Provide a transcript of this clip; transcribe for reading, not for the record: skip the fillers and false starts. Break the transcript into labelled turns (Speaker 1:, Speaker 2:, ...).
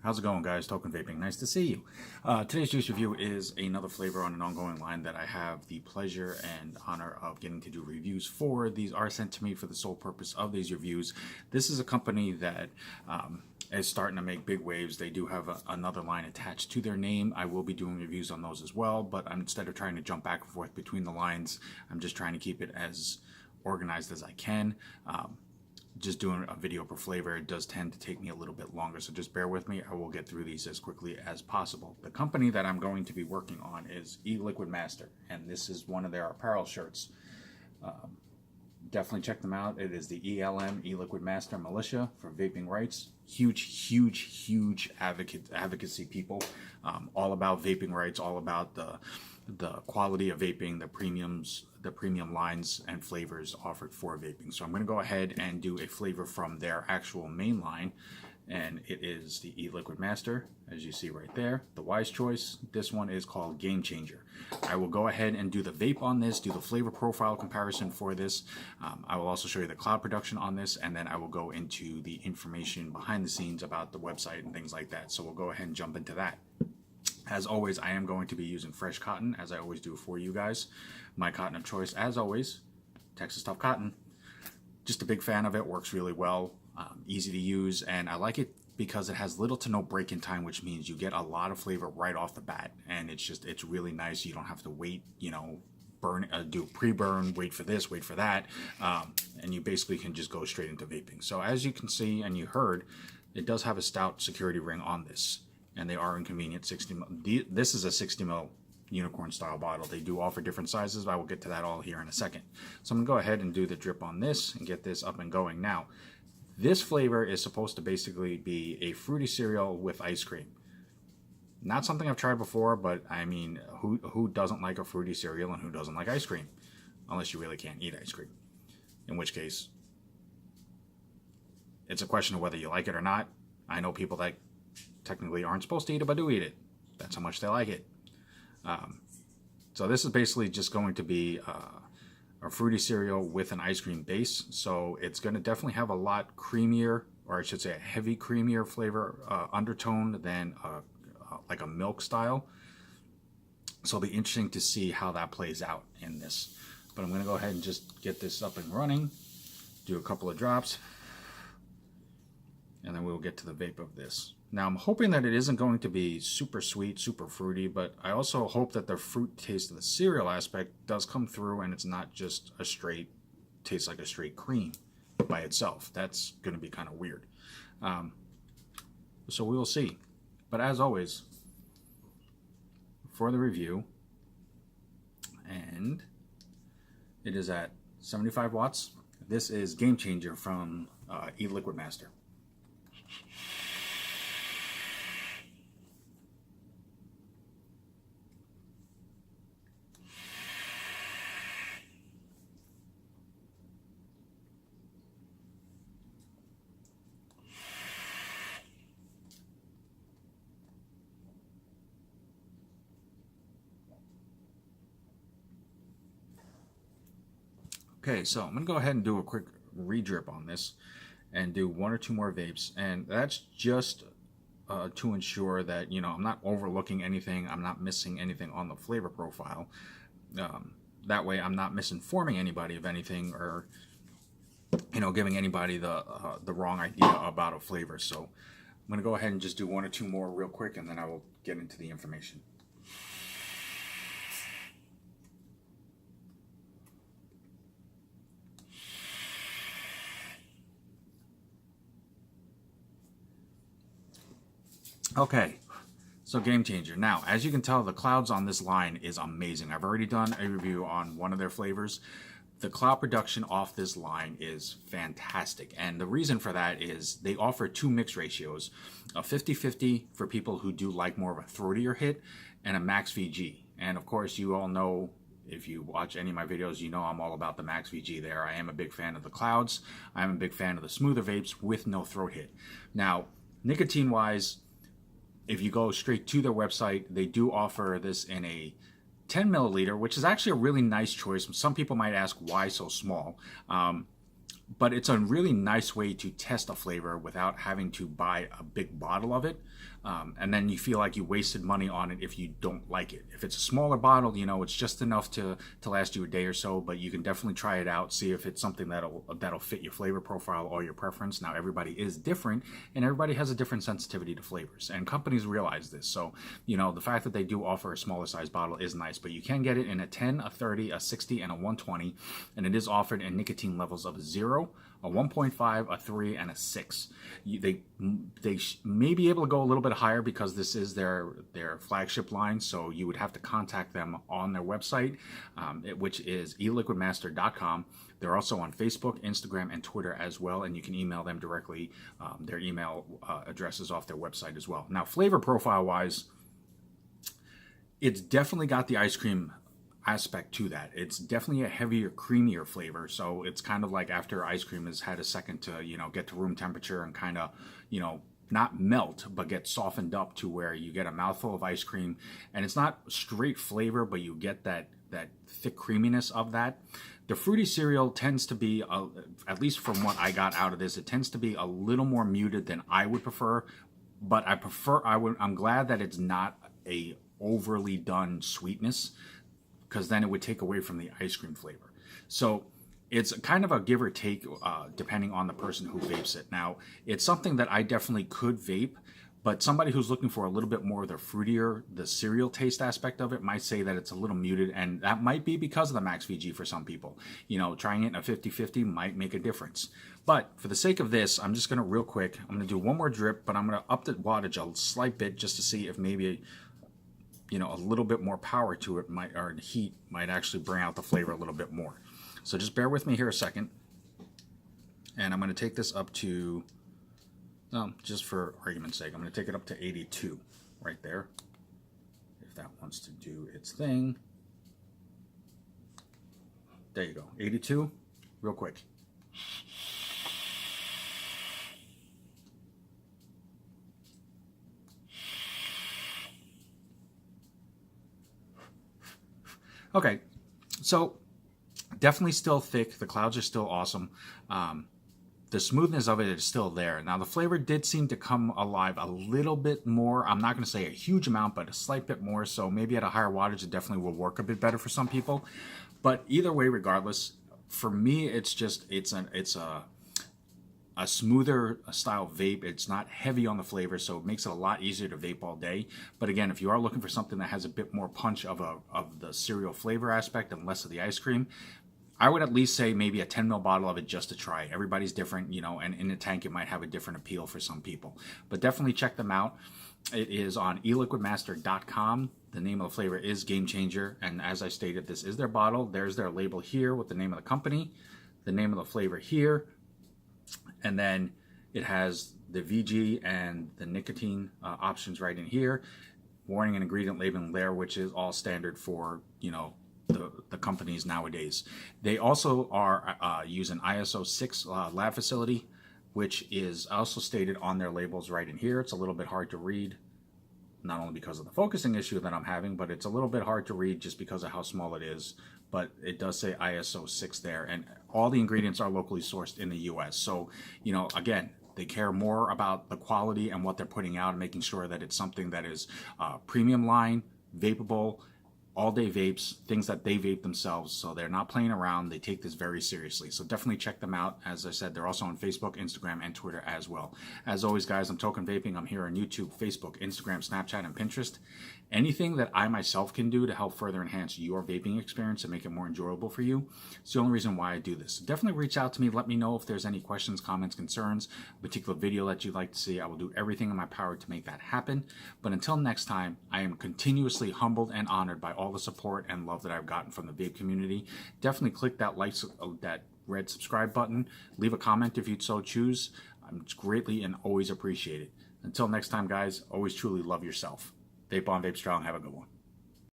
Speaker 1: How's it going, guys? Token Vaping. Nice to see you. Today's juice review is another flavor on an ongoing line that I have the pleasure and honor of getting to do reviews for. These are sent to me for the sole purpose of these reviews. This is a company that is starting to make big waves. They do have another line attached to their name. I will be doing reviews on those as well, but instead of trying to jump back and forth between the lines, I'm just trying to keep it as organized as I can. Just doing a video per flavor, it does tend to take me a little bit longer, so just bear with me. I will get through these as quickly as possible. The company that I'm going to be working on is Eliquidmaster, and this is one of their apparel shirts. Definitely check them out. It is the ELM, Eliquidmaster Militia for vaping rights. Huge advocacy people. All about vaping rights, all about the quality of vaping, the premium lines and flavors offered for vaping. So I'm going to go ahead and do a flavor from their actual main line, and it is the Eliquidmaster, as you see right there, the Wise Choice. This one is called Game Changer. I will go ahead and do the vape on this, do the flavor profile comparison for this. I will also show you the cloud production on this, and then I will go into the information behind the scenes about the website and things like that. So we'll go ahead and jump into that. As always, I am going to be using fresh cotton, as I always do for you guys. My cotton of choice, as always, Texas Tough Cotton. Just a big fan of it, works really well, easy to use, and I like it because it has little to no break-in time, which means you get a lot of flavor right off the bat, and it's really nice. You don't have to wait, do pre-burn, wait for this, wait for that, and you basically can just go straight into vaping. So as you can see and you heard, it does have a stout security ring on this, and they are inconvenient 60 ml. This is a 60 ml unicorn style bottle. They do offer different sizes, but I will get to that all here in a second. So I'm gonna go ahead and do the drip on this and get this up and going. Now, this flavor is supposed to basically be a fruity cereal with ice cream. Not something I've tried before, but I mean, who doesn't like a fruity cereal and who doesn't like ice cream? Unless you really can't eat ice cream. In which case, it's a question of whether you like it or not. I know people that technically aren't supposed to eat it, but do eat it. That's how much they like it. So this is basically just going to be a fruity cereal with an ice cream base. So it's going to definitely have a lot creamier, or I should say a heavy creamier flavor undertone than like a milk style. So it'll be interesting to see how that plays out in this. But I'm going to go ahead and just get this up and running, do a couple of drops, and then we'll get to the vape of this. Now I'm hoping that it isn't going to be super sweet, super fruity, but I also hope that the fruit taste of the cereal aspect does come through and it's not just a straight, tastes like a straight cream by itself. That's going to be kind of weird. So we will see. But as always, for the review, and it is at 75 watts, this is Game Changer from Eliquidmaster. Okay, so I'm going to go ahead and do a quick re-drip on this and do one or two more vapes, and that's just to ensure that, I'm not overlooking anything, I'm not missing anything on the flavor profile. That way I'm not misinforming anybody of anything, or giving anybody the wrong idea about a flavor. So I'm going to go ahead and just do one or two more real quick, and then I will get into the information. Okay, so Game Changer. Now, as you can tell, the clouds on this line is amazing. I've already done a review on one of their flavors. The cloud production off this line is fantastic, and the reason for that is they offer two mix ratios, a 50-50 for people who do like more of a throatier hit, and a max VG. And of course, you all know, if you watch any of my videos, you know I'm all about the max VG there. I am a big fan of the clouds. I am a big fan of the smoother vapes with no throat hit. Now, nicotine-wise, if you go straight to their website, they do offer this in a 10 milliliter, which is actually a really nice choice. Some people might ask why so small. but it's a really nice way to test a flavor without having to buy a big bottle of it. And then you feel like you wasted money on it if you don't like it. If it's a smaller bottle, you know, it's just enough to last you a day or so, but you can definitely try it out, see if it's something that'll fit your flavor profile or your preference. Now, everybody is different, and everybody has a different sensitivity to flavors, and companies realize this. So, you know, the fact that they do offer a smaller size bottle is nice, but you can get it in a 10, a 30, a 60, and a 120, and it is offered in nicotine levels of 0, a 1.5, a 3, and a 6. They may be able to go a little bit higher because this is their flagship line, so you would have to contact them on their website, which is eliquidmaster.com. They're also on Facebook, Instagram, and Twitter as well, and you can email them directly. Their email address is off their website as well. Now, flavor profile-wise, it's definitely got the ice cream aspect to that. It's definitely a heavier, creamier flavor. So it's kind of like after ice cream has had a second to, you know, get to room temperature and kind of, you know, not melt, but get softened up to where you get a mouthful of ice cream. And it's not straight flavor, but you get that thick creaminess of that. The fruity cereal tends to be, at least from what I got out of this, it tends to be a little more muted than I would prefer. But I'm glad that it's not a overly done sweetness, because then it would take away from the ice cream flavor. So it's kind of a give or take depending on the person who vapes it. Now, it's something that I definitely could vape, but somebody who's looking for a little bit more of the fruitier, the cereal taste aspect of it might say that it's a little muted, and that might be because of the Max VG for some people. You know, trying it in a 50-50 might make a difference. But for the sake of this, I'm just going to real quick, I'm going to do one more drip, but I'm going to up the wattage a slight bit just to see if maybe, you know, a little bit more power to it or heat might actually bring out the flavor a little bit more. So just bear with me here a second. And I'm going to take this up to, just for argument's sake, I'm going to take it up to 82 right there. If that wants to do its thing. There you go. 82, real quick. Okay, so definitely still thick. The clouds are still awesome. The smoothness of it is still there. Now, the flavor did seem to come alive a little bit more. I'm not going to say a huge amount, but a slight bit more. So maybe at a higher wattage, it definitely will work a bit better for some people. But either way, regardless, for me, it's a smoother style vape. It's not heavy on the flavor, so it makes it a lot easier to vape all day. But again, if you are looking for something that has a bit more punch of the cereal flavor aspect and less of the ice cream, I would at least say maybe a 10 ml bottle of it just to try. Everybody's different, you know, and in a tank it might have a different appeal for some people. But definitely check them out. It is on eliquidmaster.com. The name of the flavor is Game Changer, and as I stated, this is their bottle. There's their label here with the name of the company, the name of the flavor here, and then it has the VG and the nicotine options right in here. Warning and ingredient labeling there, which is all standard for, you know, the companies nowadays. They also are using ISO 6 lab facility, which is also stated on their labels right in here. It's a little bit hard to read, not only because of the focusing issue that I'm having, but it's a little bit hard to read just because of how small it is. But it does say ISO 6 there, and all the ingredients are locally sourced in the US. So, you know, again, they care more about the quality and what they're putting out and making sure that it's something that is premium line, vapable, all-day vapes, things that they vape themselves. So they're not playing around. They take this very seriously. So definitely check them out. As I said, they're also on Facebook, Instagram, and Twitter as well. As always, guys, I'm Token Vaping. I'm here on YouTube, Facebook, Instagram, Snapchat, and Pinterest. Anything that I myself can do to help further enhance your vaping experience and make it more enjoyable for you, it's the only reason why I do this. So definitely reach out to me. Let me know if there's any questions, comments, concerns, a particular video that you'd like to see. I will do everything in my power to make that happen. But until next time, I am continuously humbled and honored by all the support and love that I've gotten from the vape community. Definitely click that that red subscribe button. Leave a comment if you'd so choose. I'm greatly and always appreciated. Until next time, guys, always truly love yourself. Vape on, vape strong. Have a good one.